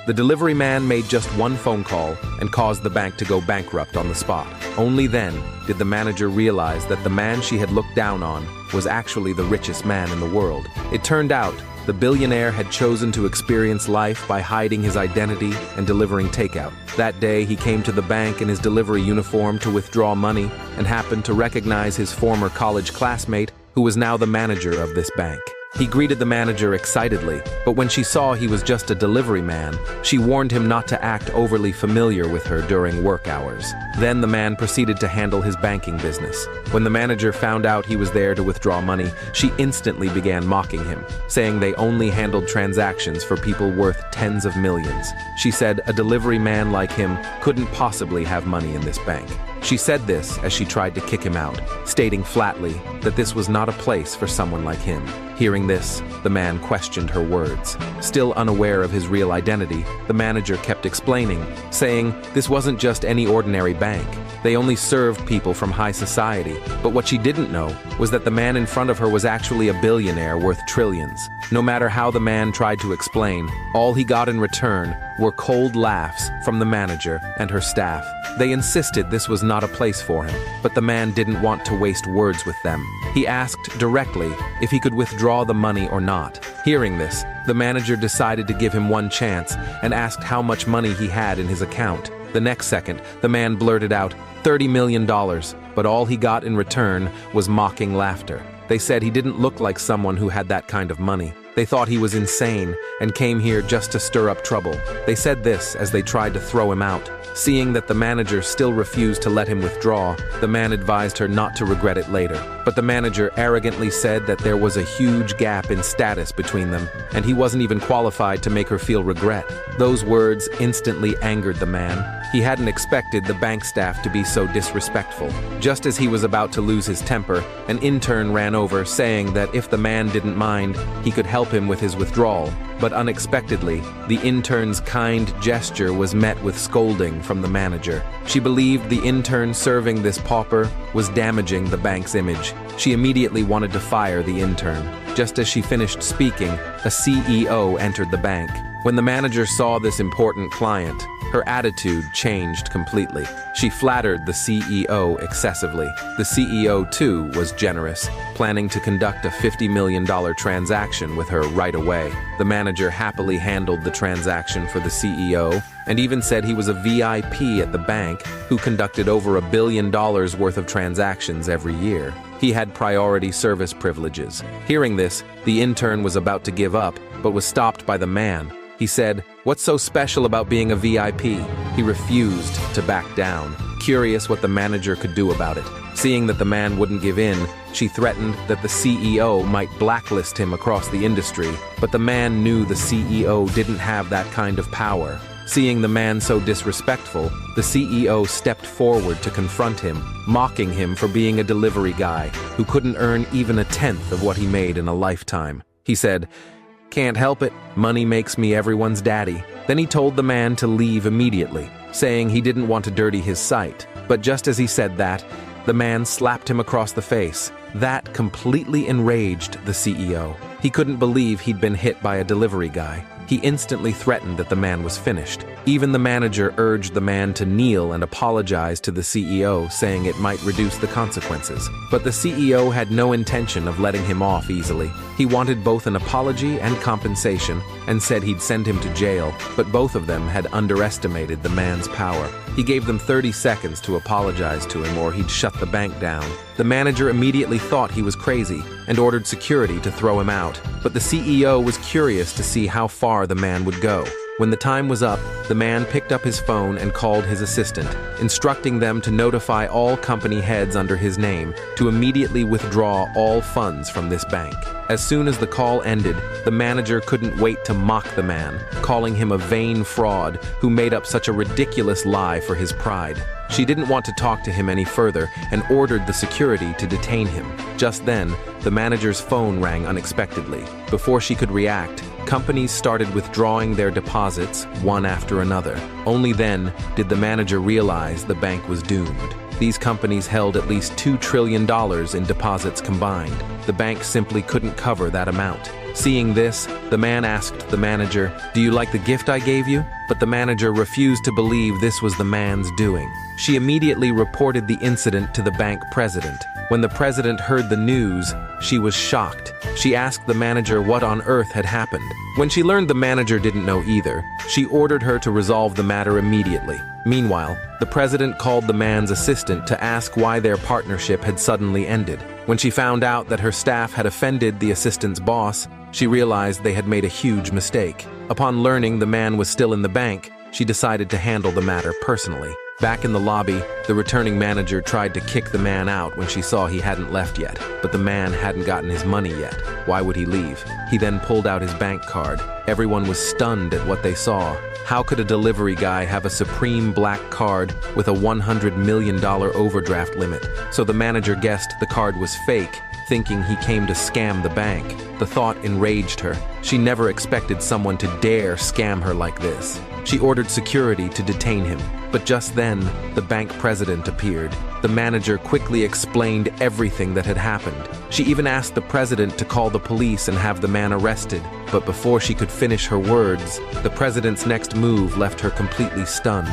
The delivery man made just one phone call and caused the bank to go bankrupt on the spot. Only then did the manager realize that the man she had looked down on was actually the richest man in the world. It turned out the billionaire had chosen to experience life by hiding his identity and delivering takeout. That day, he came to the bank in his delivery uniform to withdraw money and happened to recognize his former college classmate, who was now the manager of this bank. He greeted the manager excitedly, but when she saw he was just a delivery man, she warned him not to act overly familiar with her during work hours. Then the man proceeded to handle his banking business. When the manager found out he was there to withdraw money, she instantly began mocking him, saying they only handled transactions for people worth tens of millions. She said a delivery man like him couldn't possibly have money in this bank. She said this as she tried to kick him out, stating flatly that this was not a place for someone like him. Hearing this, the man questioned her words. Still unaware of his real identity, the manager kept explaining, saying this wasn't just any ordinary bank. They only served people from high society. But what she didn't know was that the man in front of her was actually a billionaire worth trillions. No matter how the man tried to explain, all he got in return were cold laughs from the manager and her staff. They insisted this was not a place for him, but the man didn't want to waste words with them. He asked directly if he could withdraw the money or not. Hearing this, the manager decided to give him one chance and asked how much money he had in his account. The next second, the man blurted out $30 million, but all he got in return was mocking laughter. They said he didn't look like someone who had that kind of money. They thought he was insane and came here just to stir up trouble. They said this as they tried to throw him out. Seeing that the manager still refused to let him withdraw, the man advised her not to regret it later. But the manager arrogantly said that there was a huge gap in status between them, and he wasn't even qualified to make her feel regret. Those words instantly angered the man. He hadn't expected the bank staff to be so disrespectful. Just as he was about to lose his temper, an intern ran over saying that if the man didn't mind, he could help him with his withdrawal. But unexpectedly, the intern's kind gesture was met with scolding from the manager. She believed the intern serving this pauper was damaging the bank's image. She immediately wanted to fire the intern. Just as she finished speaking, a CEO entered the bank. When the manager saw this important client, her attitude changed completely. She flattered the CEO excessively. The CEO, too, was generous, planning to conduct a $50 million transaction with her right away. The manager happily handled the transaction for the CEO and even said he was a VIP at the bank who conducted over $1 billion worth of transactions every year. He had priority service privileges. Hearing this, the intern was about to give up, but was stopped by the man. He said, "What's so special about being a VIP?" He refused to back down, curious what the manager could do about it. Seeing that the man wouldn't give in, she threatened that the CEO might blacklist him across the industry, but the man knew the CEO didn't have that kind of power. Seeing the man so disrespectful, the CEO stepped forward to confront him, mocking him for being a delivery guy who couldn't earn even a tenth of what he made in a lifetime. He said, "Can't help it, money makes me everyone's daddy." Then he told the man to leave immediately, saying he didn't want to dirty his sight. But just as he said that, the man slapped him across the face. That completely enraged the CEO. He couldn't believe he'd been hit by a delivery guy. He instantly threatened that the man was finished. Even the manager urged the man to kneel and apologize to the CEO, saying it might reduce the consequences. But the CEO had no intention of letting him off easily. He wanted both an apology and compensation, and said he'd send him to jail, but both of them had underestimated the man's power. He gave them 30 seconds to apologize to him or he'd shut the bank down. The manager immediately thought he was crazy and ordered security to throw him out, but the CEO was curious to see how far the man would go. When the time was up, the man picked up his phone and called his assistant, instructing them to notify all company heads under his name to immediately withdraw all funds from this bank. As soon as the call ended, the manager couldn't wait to mock the man, calling him a vain fraud who made up such a ridiculous lie for his pride. She didn't want to talk to him any further and ordered the security to detain him. Just then, the manager's phone rang unexpectedly. Before she could react, companies started withdrawing their deposits one after another. Only then did the manager realize the bank was doomed. These companies held at least $2 trillion in deposits combined. The bank simply couldn't cover that amount. Seeing this, the man asked the manager, "Do you like the gift I gave you?" But the manager refused to believe this was the man's doing. She immediately reported the incident to the bank president. When the president heard the news, she was shocked. She asked the manager what on earth had happened. When she learned the manager didn't know either, she ordered her to resolve the matter immediately. Meanwhile, the president called the man's assistant to ask why their partnership had suddenly ended. When she found out that her staff had offended the assistant's boss, she realized they had made a huge mistake. Upon learning the man was still in the bank, she decided to handle the matter personally. Back in the lobby, the returning manager tried to kick the man out when she saw he hadn't left yet, but the man hadn't gotten his money yet. Why would he leave? He then pulled out his bank card. Everyone was stunned at what they saw. How could a delivery guy have a supreme black card with a $100 million overdraft limit? So the manager guessed the card was fake, thinking he came to scam the bank. The thought enraged her. She never expected someone to dare scam her like this. She ordered security to detain him, but just then, the bank president appeared. The manager quickly explained everything that had happened. She even asked the president to call the police and have the man arrested. But before she could finish her words, the president's next move left her completely stunned.